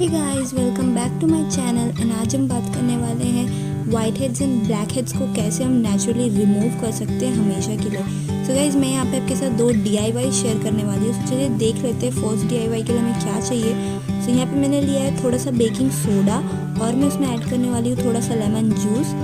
Hey guys, welcome back to my channel and आज हम बात करने वाले हैं whiteheads and blackheads को कैसे हम नेचुरली रिमूव कर सकते हैं हमेशा के लिए। सो गाइस, मैं यहाँ पे आपके साथ 2 DIY शेयर करने वाली हूँ। चलिए देख लेते हैं फर्स्ट DIY के लिए हमें क्या चाहिए। सो यहाँ पे मैंने लिया है थोड़ा सा बेकिंग सोडा और मैं उसमें ऐड करने वाली हूँ थोड़ा सा लेमन जूस।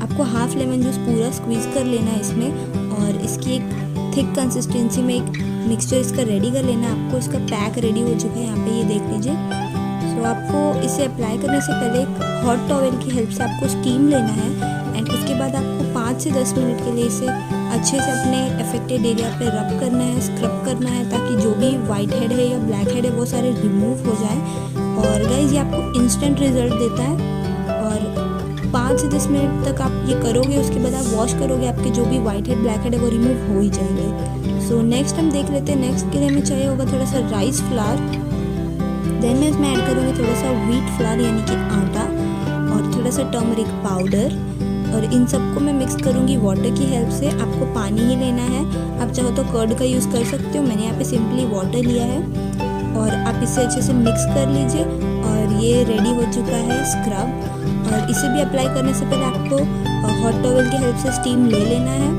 आपको हाफ लेमन जूस पूरा स्क्वीज़ कर लेना है इसमें और इसकी एक थिक कंसिस्टेंसी में एक मिक्सचर इसका रेडी कर लेना है। आपको इसका पैक रेडी हो चुका है, यहाँ पे ये देख लीजिए। तो आपको इसे अप्लाई करने से पहले एक हॉट टॉवेल की हेल्प से आपको स्टीम लेना है एंड उसके बाद आपको 5 से 10 मिनट के लिए इसे अच्छे से अपने अफेक्टेड एरिया पे रब करना है, स्क्रब करना है, ताकि जो भी वाइट हेड है या ब्लैक हेड है वो सारे रिमूव हो जाए। और गाइस, ये आपको इंस्टेंट रिजल्ट देता है और 5 से 10 मिनट तक आप ये करोगे, उसके बाद आप वॉश करोगे, आपके जो भी वाइट हेड ब्लैक हेड है वो रिमूव हो ही जाएंगे। सो नेक्स्ट हम देख लेते हैं। नेक्स्ट के लिए हमें चाहिए होगा थोड़ा सा राइस फ्लावर। देन मैं इसमें ऐड करूँगी थोड़ा सा व्हीट फ्लावर यानी कि आटा और थोड़ा सा टर्मरिक पाउडर और इन सबको मैं मिक्स करूँगी वाटर की हेल्प से। आपको पानी ही लेना है, आप चाहो तो कर्ड का यूज़ कर सकते हो, मैंने यहाँ पे सिंपली वाटर लिया है और आप इसे अच्छे से मिक्स कर लीजिए। और ये रेडी हो चुका है स्क्रब। और इसे भी अप्लाई करने से पहले आपको हॉट टॉवेल की हेल्प से स्टीम ले लेना है।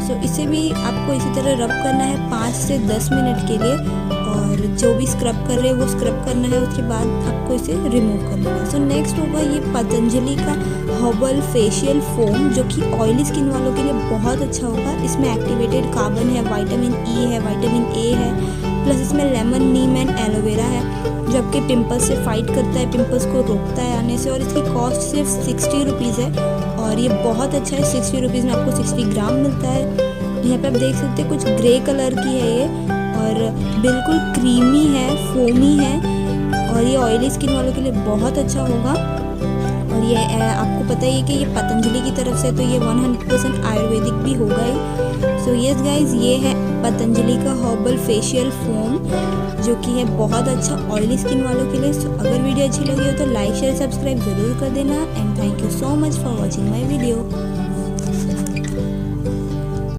सो इसे भी आपको इसी तरह रब करना है 5 से 10 मिनट के लिए और जो भी स्क्रब कर रहे हैं वो स्क्रब करना है, उसके बाद आपको इसे रिमूव करना है। सो नेक्स्ट होगा ये पतंजलि का हर्बल फेशियल फोम, जो कि ऑयली स्किन वालों के लिए बहुत अच्छा होगा। इसमें एक्टिवेटेड कार्बन है, विटामिन ई है, विटामिन ए है, प्लस इसमें लेमन, नीम एंड एलोवेरा है जो आपके पिंपल्स से फाइट करता है, पिंपल्स को रोकता है आने से। और इसकी कॉस्ट सिर्फ 60 रुपीज़ है और ये बहुत अच्छा है। 60 रुपीज़ में आपको 60 ग्राम मिलता है। यहाँ पे आप देख सकते हैं कुछ ग्रे कलर की है ये और बिल्कुल क्रीमी है, फोमी है और ये ऑयली स्किन वालों के लिए बहुत अच्छा होगा। और ये आपको पता ही है कि ये पतंजलि की तरफ से, तो ये 100% आयुर्वेदिक भी होगा ही। सो यस गाइज, ये है पतंजलि का हर्बल फेशियल फोम जो कि है बहुत अच्छा ऑयली स्किन वालों के लिए। सो अगर वीडियो अच्छी लगी हो तो लाइक शेयर सब्सक्राइब ज़रूर कर देना and thank you so much for watching my video.